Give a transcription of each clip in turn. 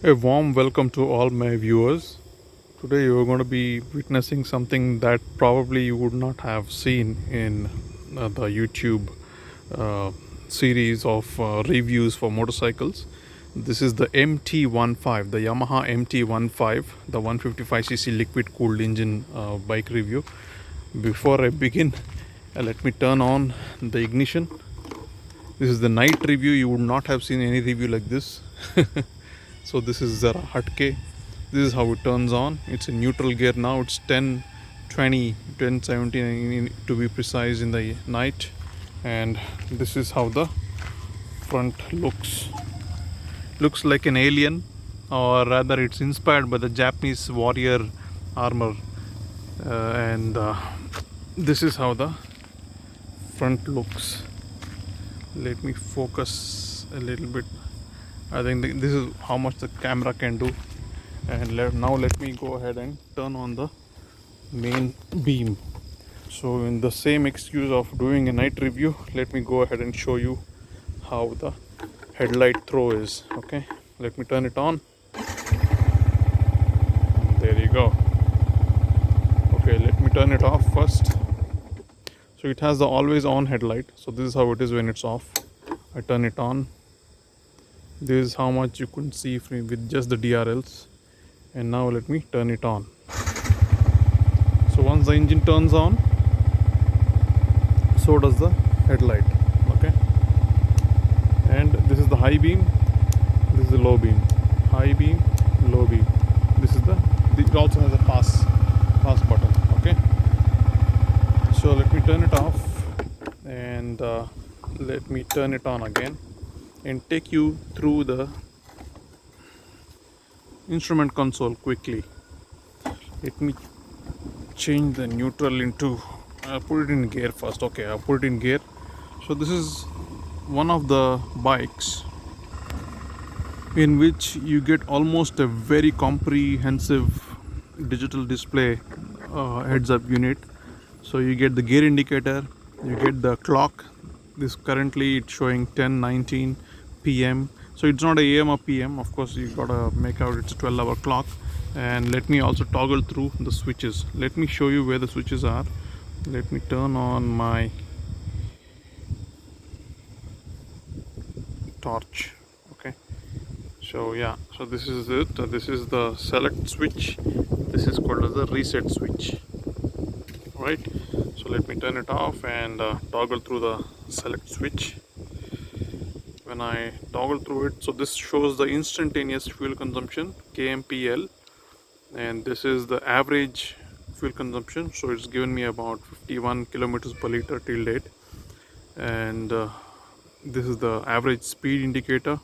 A warm welcome to all my viewers. Today you are going to be witnessing something that probably you would not have seen in the YouTube uh, series of reviews for motorcycles. This is the MT15, the Yamaha MT15, the 155cc liquid cooled engine bike review. Before I begin, let me turn on the ignition. This is the night review. You would not have seen any review like this. So this is Zara Hatke. This is how it turns on. It's in neutral gear now. It's 10, 20, 10, 17 to be precise in the night. And this is how the front looks. Looks like an alien, or rather it's inspired by the Japanese warrior armor. And this is how the front looks. Let me focus a little bit. I think this is how much the camera can do. And now let me go ahead and turn on the main beam. So in the same excuse of doing a night review, let me go ahead and show you how the headlight throw is. Okay, let me turn it on. There you go. Okay, let me turn it off first. So it has the always on headlight. So this is how it is when it's off. I turn it on. This is how much you couldn't see with just the DRLs. And now let me turn it on. So once the engine turns on, so does the headlight. Okay, and this is the high beam, this is the low beam. High beam, low beam. This is it also has a pass button. Okay, so let me turn it off and let me turn it on again and take you through the instrument console quickly. Let me change the neutral into, I'll put it in gear first. Okay, I'll put it in gear. So this is one of the bikes in which you get almost a very comprehensive digital display heads up unit. So you get the gear indicator, you get the clock. This currently it's showing 10:19 p.m. So it's not a AM or PM. Of course you gotta make out it's a 12-hour clock. And let me also toggle through the switches. Let me show you where the switches are. Let me turn on my torch. Okay, so yeah, so this is it. This is the select switch. This is called as the reset switch, right? So let me turn it off and toggle through the select switch. When I toggle through it, so this shows the instantaneous fuel consumption, KMPL, and this is the average fuel consumption. So it's given me about 51 kilometers per liter till date. And this is the average speed indicator,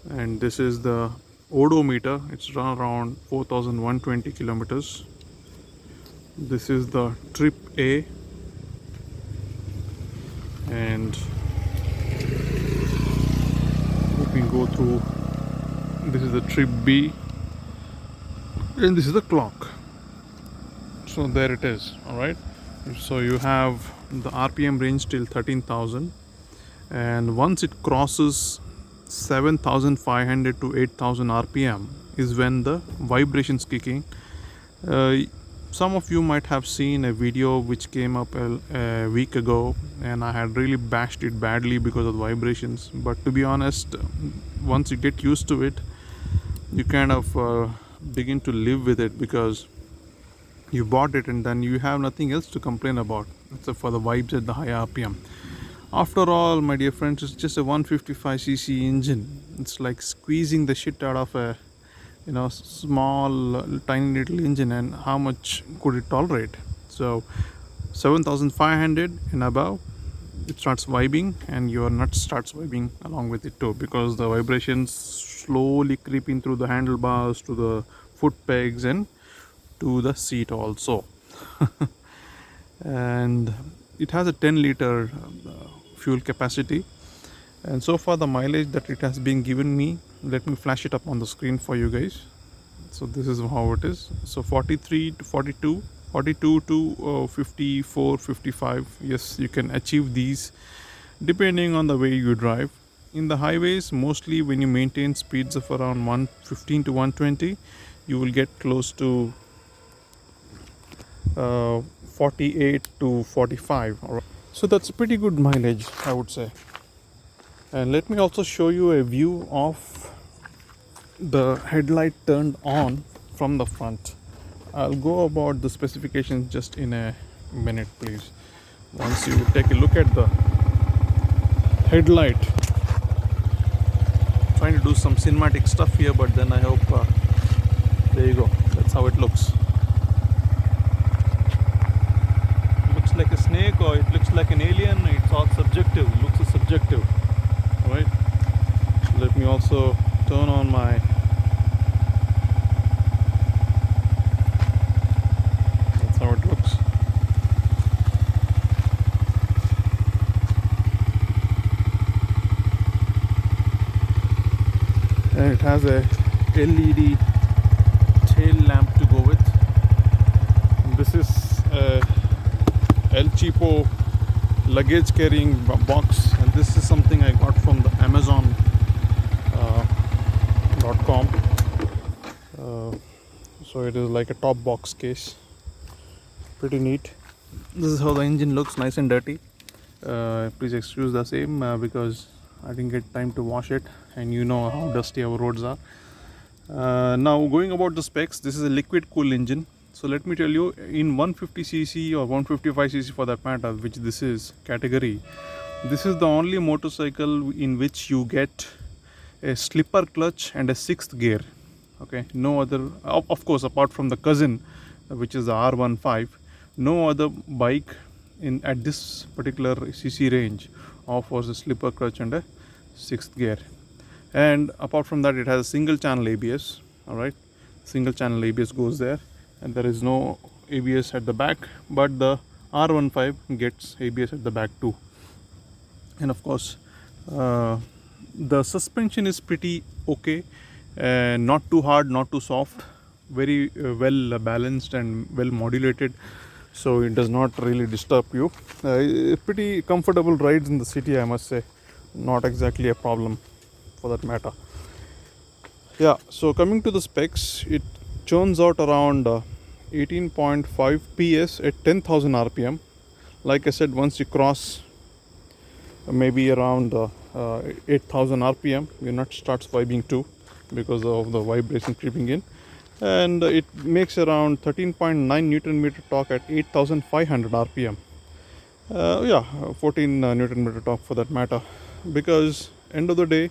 and this is the odometer. It's run around 4120 kilometers. This is the trip A, and let me go through. This is the trip B, and this is the clock. So there it is. All right, so you have the RPM range till 13,000, and once it crosses 7,500 to 8,000 RPM is when the vibrations kicking. Some of you might have seen a video which came up a week ago, and I had really bashed it badly because of the vibrations. But to be honest, once you get used to it, you kind of begin to live with it, because you bought it and then you have nothing else to complain about except for the vibes at the high RPM. After all, my dear friends, it's just a 155cc engine. It's like squeezing the shit out of a small tiny little engine, and how much could it tolerate? So 7,500 and above, it starts vibing, and your nuts starts vibing along with it too, because the vibrations slowly creeping through the handlebars to the foot pegs and to the seat also. And it has a 10-liter fuel capacity, and so far the mileage that it has been given me, let me flash it up on the screen for you guys. So this is how it is. So 43 to 42, 42 to 54, 55. Yes, you can achieve these depending on the way you drive. in the highways, mostly when you maintain speeds of around 115 to 120, you will get close to 48 to 45. So that's a pretty good mileage, I would say. And let me also show you a view of the headlight turned on from the front. I'll go about the specifications just in a minute, please. Once you take a look at the headlight, trying to do some cinematic stuff here, but then I hope there you go, that's how it looks. Looks like a snake or it looks like an alien. It's all subjective. Looks is subjective. Alright, so let me also turn on my that's how it looks. And it has a LED tail lamp to go with. And this is a El Cheapo luggage carrying box, and this is something I got from the Amazon.com. So it is like a top box case. Pretty neat. This is how the engine looks, nice and dirty. Please excuse the same because I didn't get time to wash it, and you know how dusty our roads are. Now going about the specs, this is a liquid cooled engine. So let me tell you, in 150cc or 155cc for that matter, which this is category, this is the only motorcycle in which you get a slipper clutch and a 6th gear. Okay, no other, of course, apart from the cousin, which is the R15, no other bike at this particular cc range offers a slipper clutch and a 6th gear. And apart from that, it has a single channel ABS. All right, single channel ABS goes there, and there is no ABS at the back, but the R15 gets ABS at the back too. And of course, the suspension is pretty okay, not too hard, not too soft, very well balanced and well modulated, so it does not really disturb you. Pretty comfortable rides in the city, I must say, not exactly a problem for that matter. Yeah, so coming to the specs, it churns out around 18.5 PS at 10,000 RPM. Like I said, once you cross maybe around 8,000 RPM, your nut starts vibing too because of the vibration creeping in. And it makes around 13.9 Newton meter torque at 8,500 RPM. 14 Newton meter torque for that matter. Because end of the day,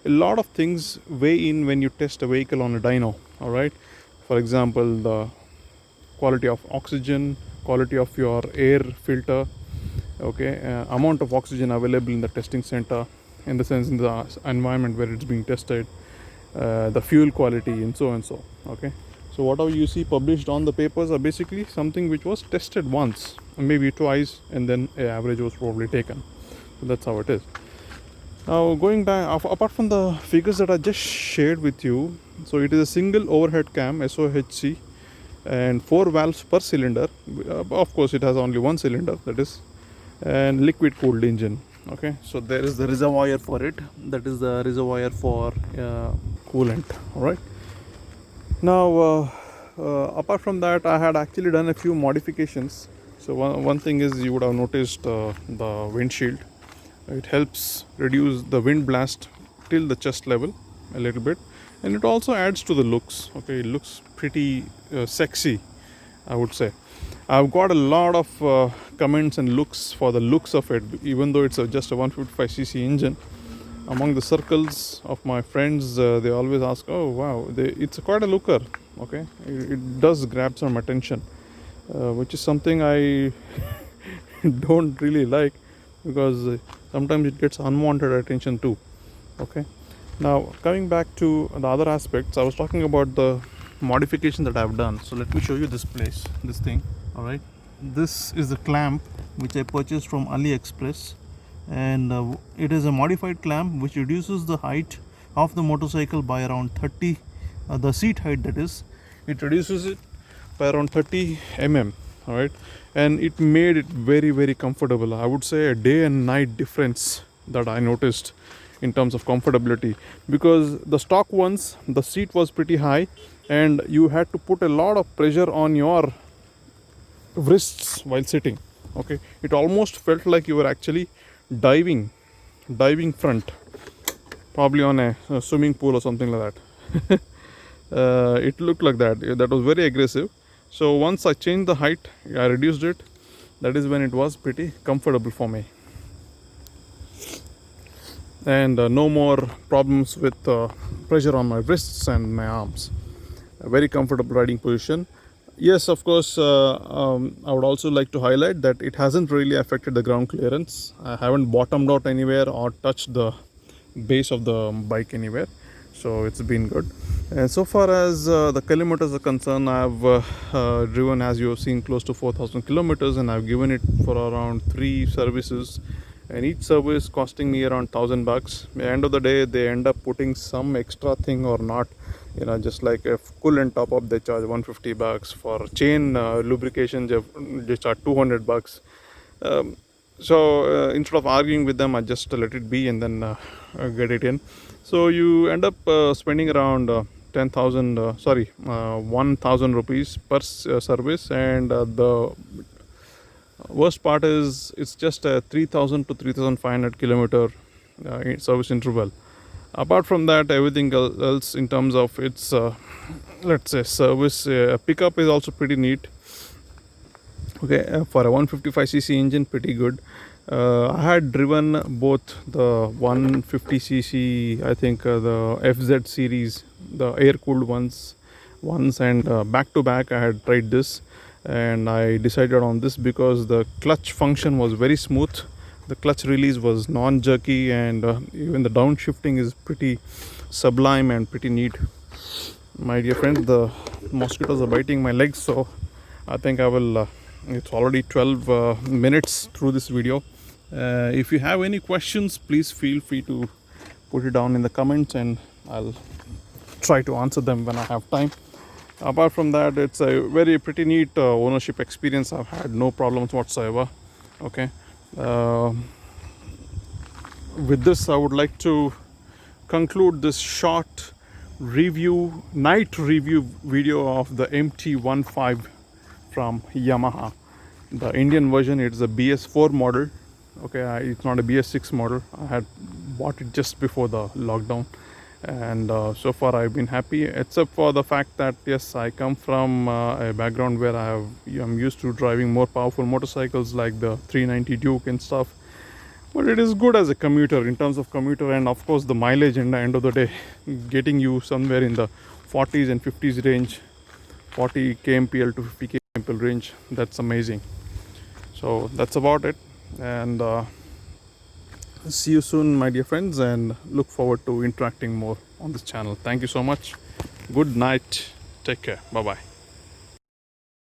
a lot of things weigh in when you test a vehicle on a dyno. All right. For example, the quality of oxygen, quality of your air filter, okay, amount of oxygen available in the testing center, in the sense in the environment where it's being tested, the fuel quality, and so and so. Okay, so whatever you see published on the papers are basically something which was tested once, maybe twice, and then an average was probably taken. So that's how it is. Now going back, apart from the figures that I just shared with you, so it is a single overhead cam SOHC and 4 valves per cylinder. Of course, it has only one cylinder, that is, and liquid cooled engine. Okay, so there is the reservoir for it, that is the reservoir for coolant. All right. Now apart from that, I had actually done a few modifications. So one thing is, you would have noticed the windshield. It helps reduce the wind blast till the chest level a little bit, and it also adds to the looks. Okay, it looks pretty sexy, I would say. I've got a lot of comments and looks for the looks of it, even though it's just a 155cc engine. Among the circles of my friends, they always ask, "Oh wow, it's quite a looker." Okay, it does grab some attention, which is something I don't really like, because sometimes it gets unwanted attention too. Okay, now coming back to the other aspects, I was talking about the modification that I've done. So let me show you this thing. All right, this is the clamp which I purchased from AliExpress, and it is a modified clamp which reduces the height of the motorcycle by around 30, the seat height, that is, it reduces it by around 30 mm. All right, and it made it very, very comfortable. I would say a day and night difference that I noticed in terms of comfortability, because the stock ones, the seat was pretty high and you had to put a lot of pressure on your wrists while sitting. Okay, it almost felt like you were actually diving front, probably on a swimming pool or something like that. It looked like that. That was very aggressive. So once I changed the height, I reduced it. That is when it was pretty comfortable for me, and no more problems with pressure on my wrists and my arms. A very comfortable riding position. Yes, of course, I would also like to highlight that it hasn't really affected the ground clearance. I haven't bottomed out anywhere or touched the base of the bike anywhere, so it's been good. And so far as the kilometers are concerned, I've driven, as you have seen, close to 4,000 kilometers, and I've given it for around 3 services, and each service costing me around $1,000. At the end of the day, they end up putting some extra thing or not, just like a coolant top up, they charge $150. For chain lubrication, they charge $200. So instead of arguing with them, I just let it be and then get it in. So you end up spending around 1,000 rupees per service, and the worst part is it's just a 3,000 to 3,500 kilometer service interval. Apart from that, everything else in terms of its let's say service pickup is also pretty neat. Okay, for a 155cc engine, pretty good. I had driven both the 150cc, I think the FZ series, the air cooled ones once, and back to back I had tried this, and I decided on this because the clutch function was very smooth. The clutch release was non-jerky, and even the downshifting is pretty sublime and pretty neat. My dear friends, the mosquitoes are biting my legs, so I think I will it's already 12 minutes through this video. If you have any questions, please feel free to put it down in the comments, and I'll try to answer them when I have time. Apart from that, it's a pretty neat ownership experience. I've had no problems whatsoever. Okay, with this I would like to conclude this short night review video of the MT-15 from Yamaha. The Indian version, it's a BS4 model. Okay, it's not a BS6 model. I had bought it just before the lockdown, and so far I've been happy, except for the fact that yes, I come from a background where I'm used to driving more powerful motorcycles like the 390 Duke and stuff. But it is good as a commuter, in terms of commuter, and of course the mileage in the end of the day, getting you somewhere in the 40s and 50s range, 40 kmpl to 50 kmpl range. That's amazing. So that's about it, and see you soon, my dear friends, and look forward to interacting more on this channel. Thank you so much. Good night. Take care. Bye bye.